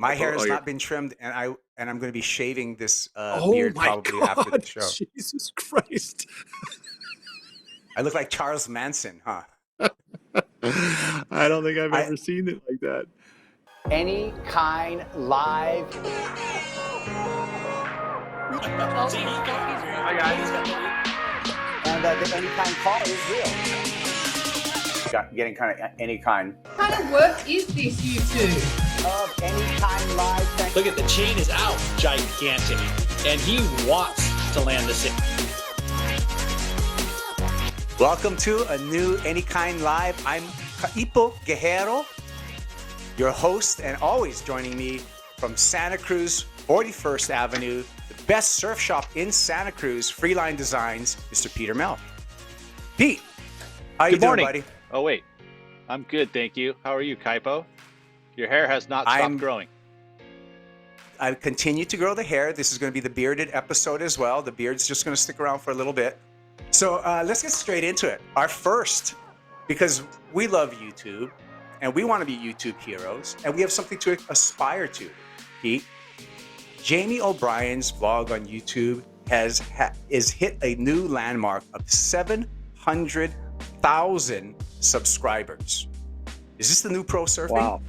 My hair has Oh, not been trimmed, and I'm going to be shaving this oh beard my probably after God, the show. Jesus Christ. I look like Charles Manson, huh? I don't think I've I ever seen it like that. Any Kine live. Hi guys. And the Any Kine call is real. Getting kind of any kind. What kind of work is this, you two? Of Any Kine live. Look at the chain is out, gigantic, and he wants to land this in. Welcome to a new Any Kind Live. I'm Kaipo Guerrero, your host, and always joining me from Santa Cruz, 41st Avenue, the best surf shop in Santa Cruz, Freeline Designs, Mr. Peter Mel. Pete, how you doing, buddy? Oh, wait. I'm good, thank you. How are you, Kaipo? Your hair has not stopped growing. I continue to grow the hair. This is going to be the bearded episode as well. The beard's just going to stick around for a little bit. So let's get straight into it. Our first, because we love YouTube, and we want to be YouTube heroes, and we have something to aspire to, Pete. Jaime O'Brien's vlog on YouTube has hit a new landmark of 700,000 subscribers. Is this the new pro surfing? Wow.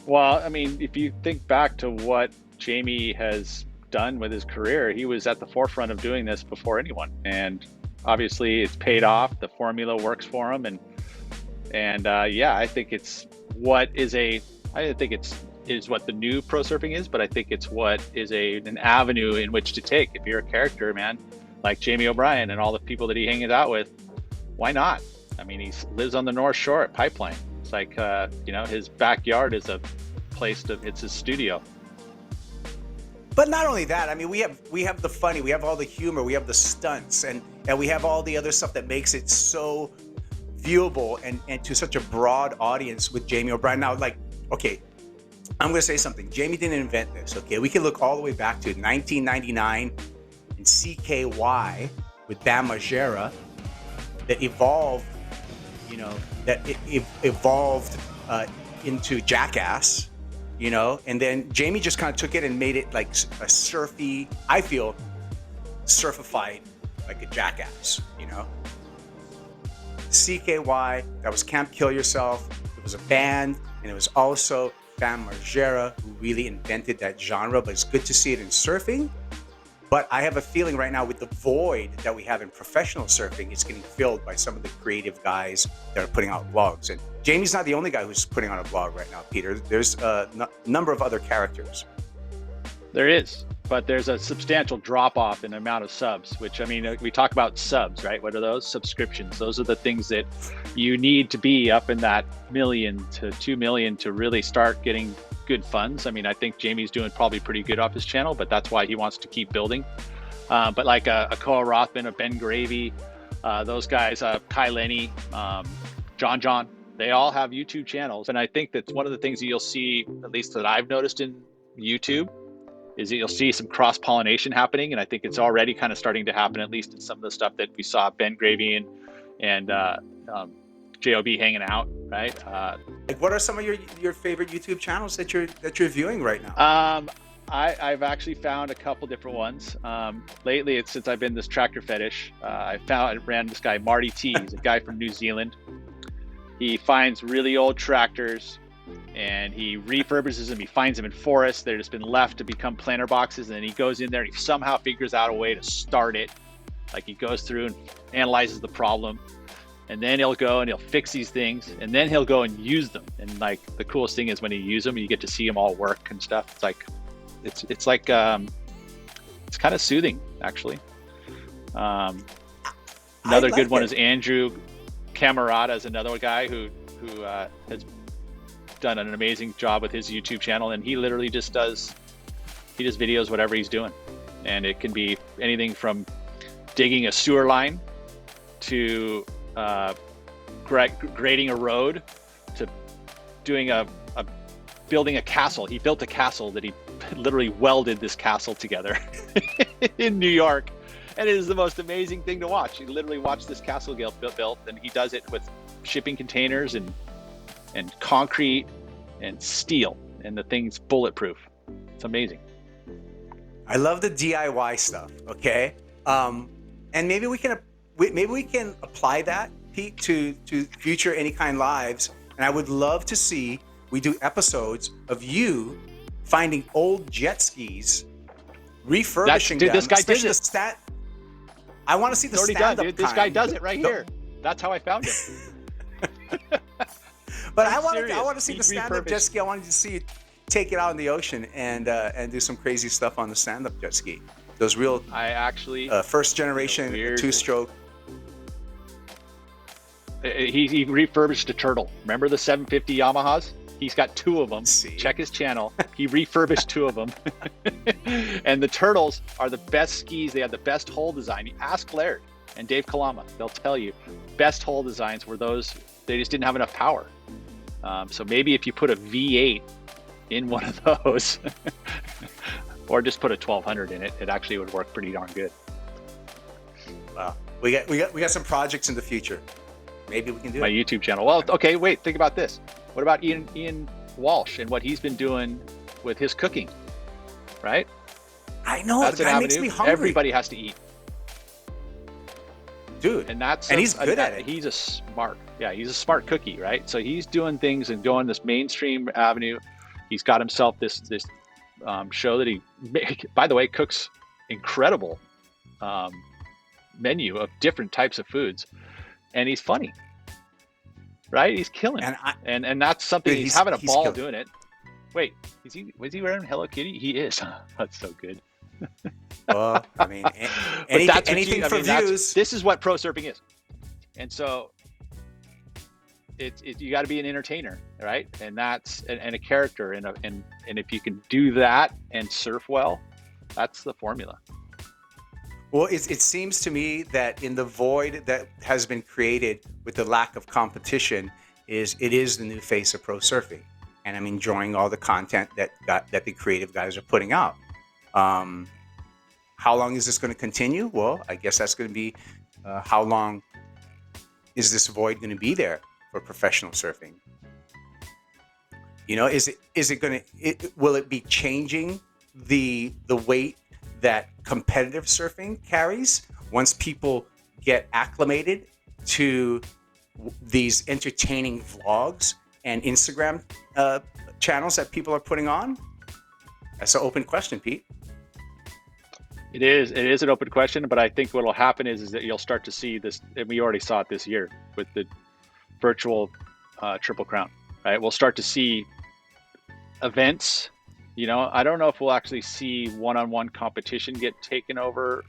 Well, I mean, if you think back to what Jaime has done with his career, he was at the forefront of doing this before anyone, and obviously it's paid off. The formula works for him, and yeah, I think it's what is a. I don't think it's what the new pro surfing is, but I think it's what is an avenue in which to take. If you're a character, man, like Jaime O'Brien and all the people that he hangs out with, why not? I mean, he lives on the North Shore at Pipeline. It's like, his backyard is a place it's his studio. But not only that, I mean, we have the funny, we have all the humor, we have the stunts, and we have all the other stuff that makes it so viewable and to such a broad audience with Jaime O'Brien. Now, like, okay, I'm going to say something. Jaime didn't invent this, okay? We can look all the way back to 1999 and CKY with Bam Margera that evolved, into Jackass, and then Jaime just kind of took it and made it like a surfy, I feel, surfified like a Jackass, CKY, that was Camp Kill Yourself. It was a band, and it was also Bam Margera who really invented that genre, but it's good to see it in surfing. But I have a feeling right now with the void that we have in professional surfing, it's getting filled by some of the creative guys that are putting out vlogs. And Jaime's not the only guy who's putting on a vlog right now, Peter. There's a number of other characters. There is, but there's a substantial drop-off in the amount of subs, which, I mean, we talk about subs, right? What are those? Subscriptions. Those are the things that you need to be up in that 1 million to 2 million to really start getting good funds. I mean, I think Jaime's doing probably pretty good off his channel, but that's why he wants to keep building. But like a Koa Rothman, a Ben Gravy, those guys, Lenny, John, they all have YouTube channels. And I think that's one of the things that you'll see, at least that I've noticed in YouTube, is that you'll see some cross-pollination happening. And I think it's already kind of starting to happen, at least in some of the stuff that we saw Ben Gravy and JOB hanging out, right? Like, what are some of your favorite YouTube channels that you're viewing right now? I've actually found a couple different ones. Lately, it's since I've been this tractor fetish. I ran this guy Marty T. He's a guy from New Zealand. He finds really old tractors and he refurbishes them. He finds them in forests that have just been left to become planter boxes, and then he goes in there and he somehow figures out a way to start it. Like, he goes through and analyzes the problem. And then he'll go and he'll fix these things, and then he'll go and use them. And like, the coolest thing is when you use them, you get to see them all work and stuff. It's like, it's kind of soothing, actually. Another good one is Andrew Camerata, is another guy who has done an amazing job with his YouTube channel, and he literally just does videos whatever he's doing, and it can be anything from digging a sewer line to grading a road to doing building a castle. He built a castle that he literally welded this castle together in New York, and it is the most amazing thing to watch. You literally watch this castle get built, and he does it with shipping containers and concrete and steel. and the thing's bulletproof. It's amazing. I love the DIY stuff. Okay, and maybe we can apply that, Pete, to future Any Kind lives. And I would love to see we do episodes of you finding old jet skis, refurbishing them. This guy did especially it. I want to see the It's already done, stand-up dude. This kind. guy does it right here. That's how I found him. But I'm I want serious. to see He the stand-up jet refurbished. ski. I wanted to see you take it out in the ocean and do some crazy stuff on the stand-up jet ski. Those real I actually first generation weird- two-stroke. he refurbished a turtle. Remember the 750 Yamahas? He's got 2 of them. See? Check his channel. He refurbished 2 of them. And the turtles are the best skis. They have the best hull design. You ask Laird and Dave Kalama. They'll tell you best hull designs were those. They just didn't have enough power. So maybe if you put a V8 in one of those, or just put a 1200 in it, it actually would work pretty darn good. Wow, we got some projects in the future. Maybe we can do My it. YouTube channel. Well, okay, wait, think about this. What about Ian Walsh and what he's been doing with his cooking, right? I know That's the an guy makes avenue. me hungry. Everybody has to eat, Dude, and that's he's good at it. He's a smart cookie, right? So he's doing things and going this mainstream avenue. He's got himself this show that he, by the way, cooks incredible menu of different types of foods, and he's funny, right? He's killing it. And that's something Dude, he's having a ball killing. doing it. Wait, was he wearing Hello Kitty? He is. That's so good. Well, I mean, But that's what anything for that's- views. This is what pro surfing is, and so you got to be an entertainer, right? And that's and a character, and if you can do that and surf well, that's the formula. Well, it seems to me that in the void that has been created with the lack of competition, it is the new face of pro surfing, and I'm enjoying all the content that the creative guys are putting out. How long is this going to continue? Well, I guess that's going to be how long is this void going to be there for professional surfing? You know, is it going to will it be changing the weight that competitive surfing carries once people get acclimated to these entertaining vlogs and Instagram channels that people are putting on? That's an open question, Pete. It is an open question, but I think what will happen is that you'll start to see this, and we already saw it this year with the virtual Triple Crown, right? We'll start to see events. You know, I don't know if we'll actually see one-on-one competition get taken over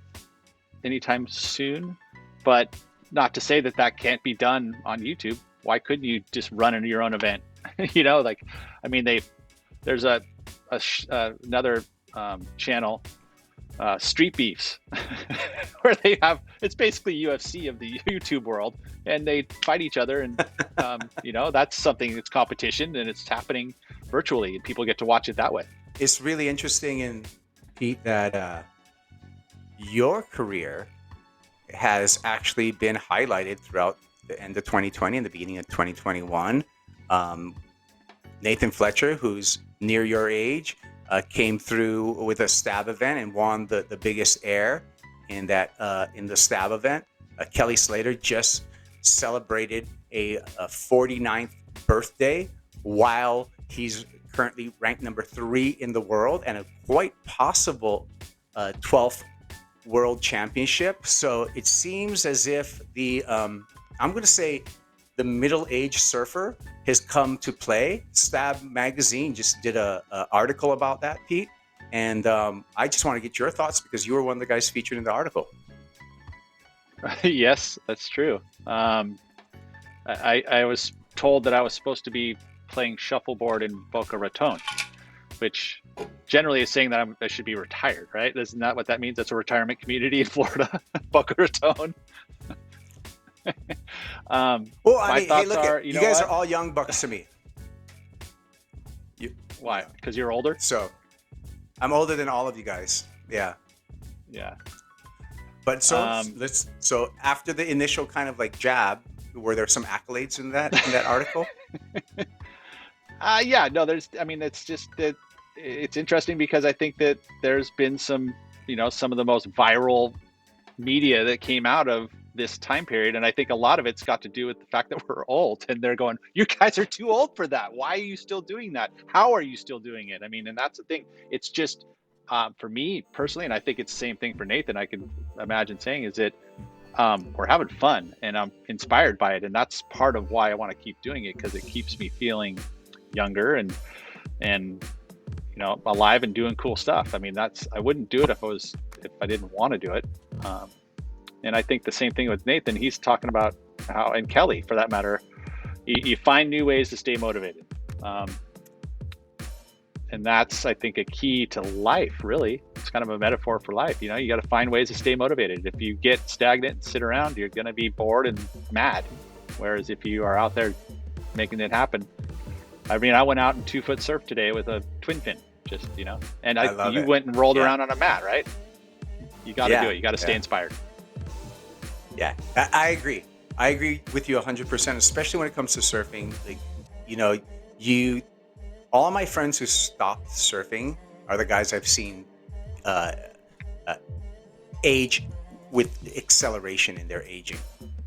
anytime soon, but not to say that can't be done on YouTube. Why couldn't you just run your own event? You know, like, I mean, there's another channel, Street Beefs, where it's basically UFC of the YouTube world, and they fight each other, and you know, that's something that's competition, and it's happening virtually, and people get to watch it that way. It's really interesting, Pete, that your career has actually been highlighted throughout the end of 2020 and the beginning of 2021. Nathan Fletcher, who's near your age, came through with a stab event and won the biggest air in the stab event. Kelly Slater just celebrated a 49th birthday while he's currently ranked number 3 in the world and a quite possible 12th world championship. So it seems as if I'm going to say the middle-aged surfer has come to play. Stab Magazine just did a article about that, Pete. And I just want to get your thoughts because you were one of the guys featured in the article. Yes, that's true. I was told that I was supposed to be playing shuffleboard in Boca Raton, which generally is saying that I should be retired, right? Isn't that what that means? That's a retirement community in Florida, Boca Raton. Well, I mean, hey, look, you guys are all young bucks to me. Why? Because you're older? So I'm older than all of you guys. Yeah. Yeah. But so after the initial kind of like jab, were there some accolades in that article? Yeah, no, it's just that it's interesting because I think that there's been some of the most viral media that came out of this time period. And I think a lot of it's got to do with the fact that we're old and they're going, you guys are too old for that. Why are you still doing that? How are you still doing it? I mean, and that's the thing. It's just, for me personally, and I think it's the same thing for Nathan, I can imagine saying is that we're having fun and I'm inspired by it. And that's part of why I want to keep doing it, because it keeps me feeling younger and alive and doing cool stuff. I mean, I wouldn't do it if I didn't want to do it. And I think the same thing with Nathan. He's talking about how, and Kelly for that matter, you find new ways to stay motivated. And that's, I think, a key to life, really. It's kind of a metaphor for life. You got to find ways to stay motivated. If you get stagnant and sit around, you're going to be bored and mad. Whereas if you are out there making it happen, I mean, I went out and 2-foot surf today with a twin fin, and you went and rolled around on a mat, right? You got to do it. You got to stay inspired. Yeah, I agree. I agree with you 100%, especially when it comes to surfing. Like, all my friends who stopped surfing are the guys I've seen age with acceleration in their aging,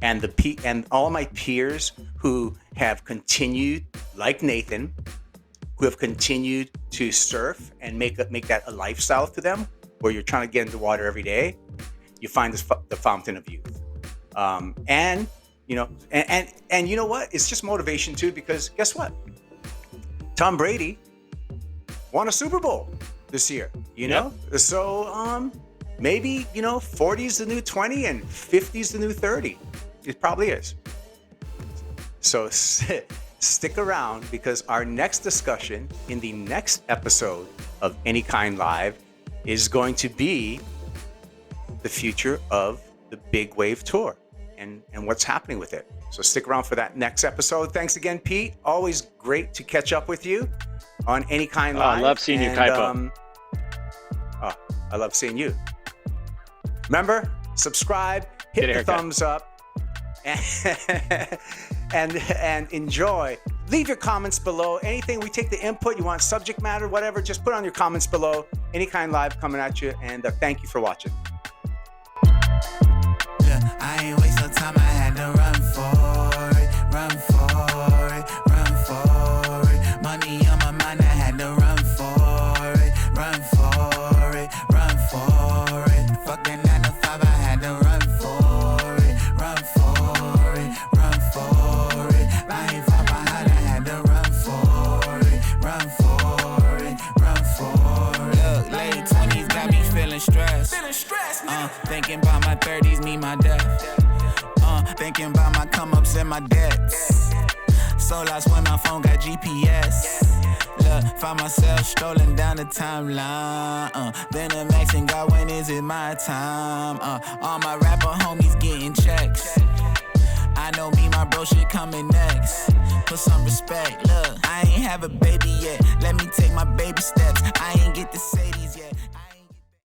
and all my peers who have continued, like Nathan, who have continued to surf and make that a lifestyle to them, where you're trying to get into water every day. You find the fountain of youth, and you know what? It's just motivation too, because guess what? Tom Brady won a Super Bowl this year, so maybe 40 is the new 20 and 50 is the new 30. It probably is. So stick around, because our next discussion in the next episode of Any Kine Live is going to be the future of the Big Wave Tour and what's happening with it. So stick around for that next episode. Thanks again, Pete. Always great to catch up with you on Any Kine Live. I love seeing you, Kaipo. I love seeing you. Remember, subscribe, hit the thumbs up, and enjoy. Leave your comments below. Anything, we take the input. You want subject matter, whatever, just put on your comments below. Any Kine Live coming at you, and thank you for watching. I ain't waste no time, I had to run for it, run for it, run for it. Money on my mind, I had to run for it, run for it, run for it. Fuck that 9 to 5, I had to run for it, run for it, run for it. I ain't far behind, I had to run for it, run for it, run for it. Look, late 20s got me feeling stressed. Thinking about my 30s, me, my death. Thinking about my come-ups and my debts. So lost when my phone got GPS. Look, find myself strolling down the timeline. Then I'm asking God, when is it my time? All my rapper homies getting checks. I know me, my bro, shit coming next. Put some respect. Look, I ain't have a baby yet. Let me take my baby steps. I ain't get to say these yet.